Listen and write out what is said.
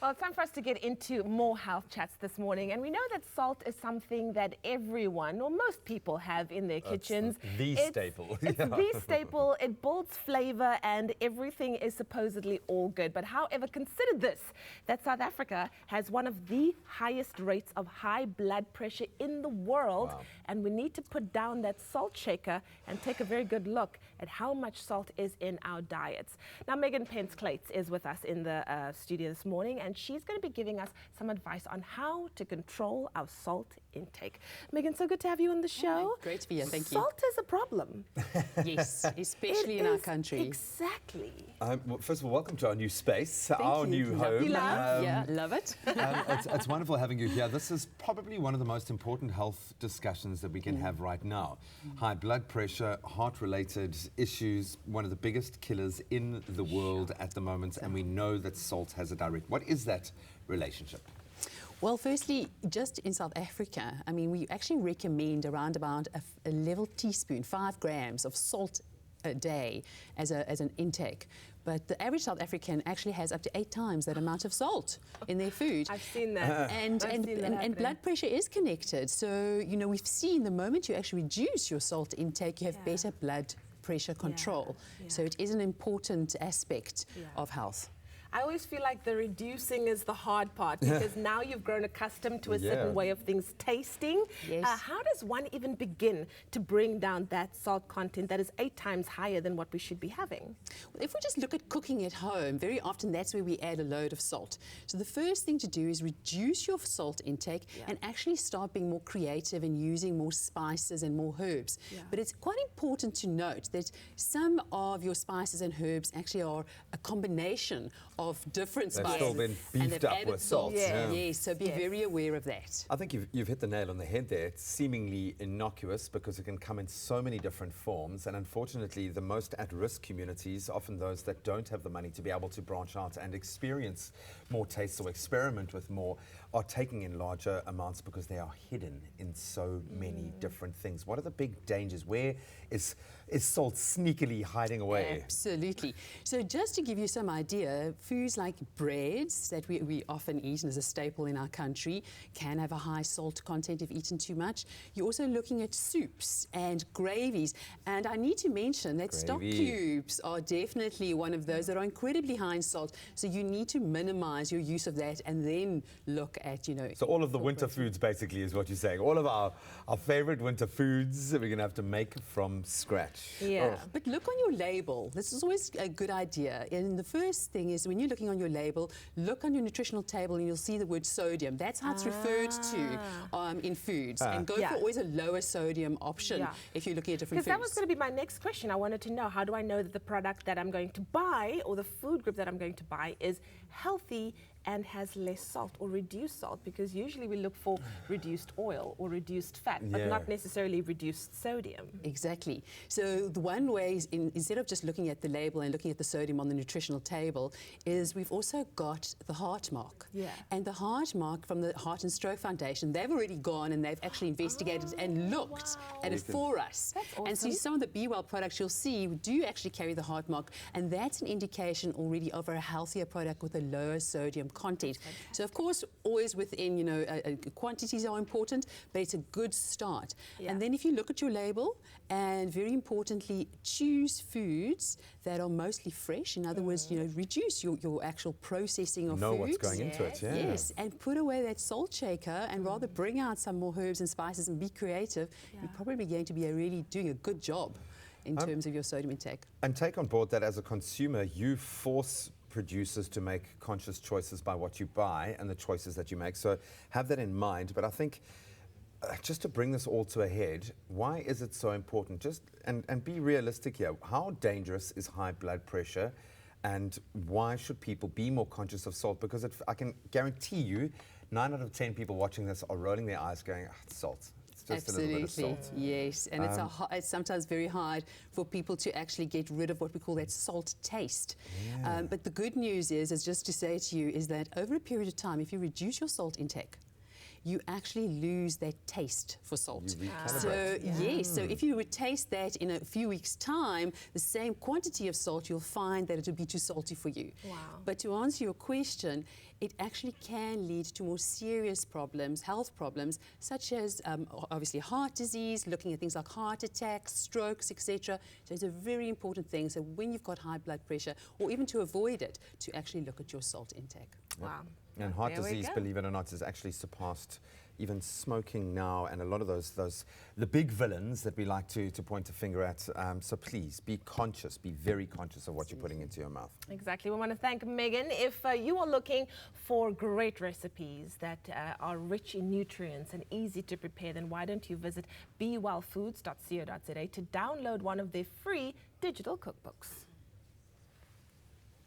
Well, it's time for us to get into more health chats this morning. And we know that salt is something that everyone, or most people, have in their kitchens. It's staple. It's the staple. It builds flavor and everything is supposedly all good. But however, consider this, that South Africa has one of the highest rates of high blood pressure in the world. Wow. And we need to put down that salt shaker and take a very good look at how much salt is in our diets. Now, Pentz-Kluyts is with us in the studio this morning, and she's going to be giving us some advice on how to control our salt intake. Megan, so good to have you on the show. Great to be here, thank you. Salt is a problem. Yes, especially in our country. Exactly. Well, first of all, welcome to our new space, Thank our you. new home. Yeah, love it. It's wonderful having you here. This is probably one of the most important health discussions that we can have right now. High blood pressure, heart-related issues, one of the biggest killers in the world at the moment, and we know that salt has a direct. What is that relationship? Well, firstly, just in South Africa, I mean, we actually recommend around about a level teaspoon, 5 grams of salt a day as an intake. But the average South African actually has up to 8 times that amount of salt in their food. I've seen that. And blood pressure is connected. So, you know, we've seen the moment you actually reduce your salt intake, you have better blood pressure control. So it is an important aspect of health. I always feel like the reducing is the hard part, because now you've grown accustomed to a certain way of things tasting. Yes. How does one even begin to bring down that salt content that is 8 times higher than what we should be having? Well, if we just look at cooking at home, very often that's where we add a load of salt. So the first thing to do is reduce your salt intake and actually start being more creative and using more spices and more herbs. But it's quite important to note that some of your spices and herbs actually are a combination of different spices. They've still been beefed up with salt. Yes, so be very aware of that. I think you've hit the nail on the head there. It's seemingly innocuous because it can come in so many different forms, and unfortunately the most at-risk communities, often those that don't have the money to be able to branch out and experience more tastes or experiment with more, are taking in larger amounts because they are hidden in so many different things. What are the big dangers? Where is salt sneakily hiding away? Absolutely. So just to give you some idea, foods like breads that we often eat and is a staple in our country can have a high salt content if eaten too much. You're also looking at soups and gravies. And I need to mention that stock cubes are definitely one of those that are incredibly high in salt. So you need to minimize your use of that and then look at, you know. So all of the winter foods basically is what you're saying. All of our favorite winter foods that we're going to have to make from scratch. Yeah. But look on your label. This is always a good idea. And the first thing is when you're looking on your label, look on your nutritional table and you'll see the word sodium. That's how it's referred to in foods. And go for always a lower sodium option if you're looking at different foods. Because that was going to be my next question. I wanted to know, how do I know that the product that I'm going to buy or the food group that I'm going to buy is healthy and has less salt or reduced salt? Because usually we look for reduced oil or reduced fat, but not necessarily reduced sodium. Exactly. So the one way is instead of just looking at the label and looking at the sodium on the nutritional table, is we've also got the heart mark. And the heart mark from the Heart and Stroke Foundation, they've already gone and they've actually investigated and looked at it for us. That's awesome. And so some of the BWELL products you'll see do actually carry the heart mark, and that's an indication already of a healthier product with a lower sodium content. So of course, always within, you know, quantities are important, but it's a good start. And then if you look at your label, and very importantly, choose foods that are mostly fresh. In other words, you know, reduce your actual processing of know foods. what's going into it. Yes, and put away that salt shaker and rather bring out some more herbs and spices and be creative. You're probably going to be really doing a good job in terms of your sodium intake. And take on board that as a consumer, you force producers to make conscious choices by what you buy and the choices that you make. So have that in mind. But I think just to bring this all to a head, why is it so important? Just and be realistic here. How dangerous is high blood pressure, and why should people be more conscious of salt? Because I can guarantee you 9 out of 10 people watching this are rolling their eyes going, it's salt. Just a little bit of salt. Yes, and it's sometimes very hard for people to actually get rid of what we call that salt taste. But the good news is just to say to you, is that over a period of time, if you reduce your salt intake, you actually lose that taste for salt. So yes, so if you would taste that in a few weeks' time, the same quantity of salt, you'll find that it would be too salty for you. But to answer your question, it actually can lead to more serious problems, health problems, such as obviously heart disease, looking at things like heart attacks, strokes, etc. So it's a very important thing. So when you've got high blood pressure, or even to avoid it, to actually look at your salt intake. Wow. And heart There we disease, go. believe it or not, has actually surpassed even smoking now, and a lot of the big villains that we like to point a finger at. So please be conscious, be very conscious of what you're putting into your mouth. Exactly. We want to thank Megan. If you are looking for great recipes that are rich in nutrients and easy to prepare, then why don't you visit bewellfoods.co.za to download one of their free digital cookbooks.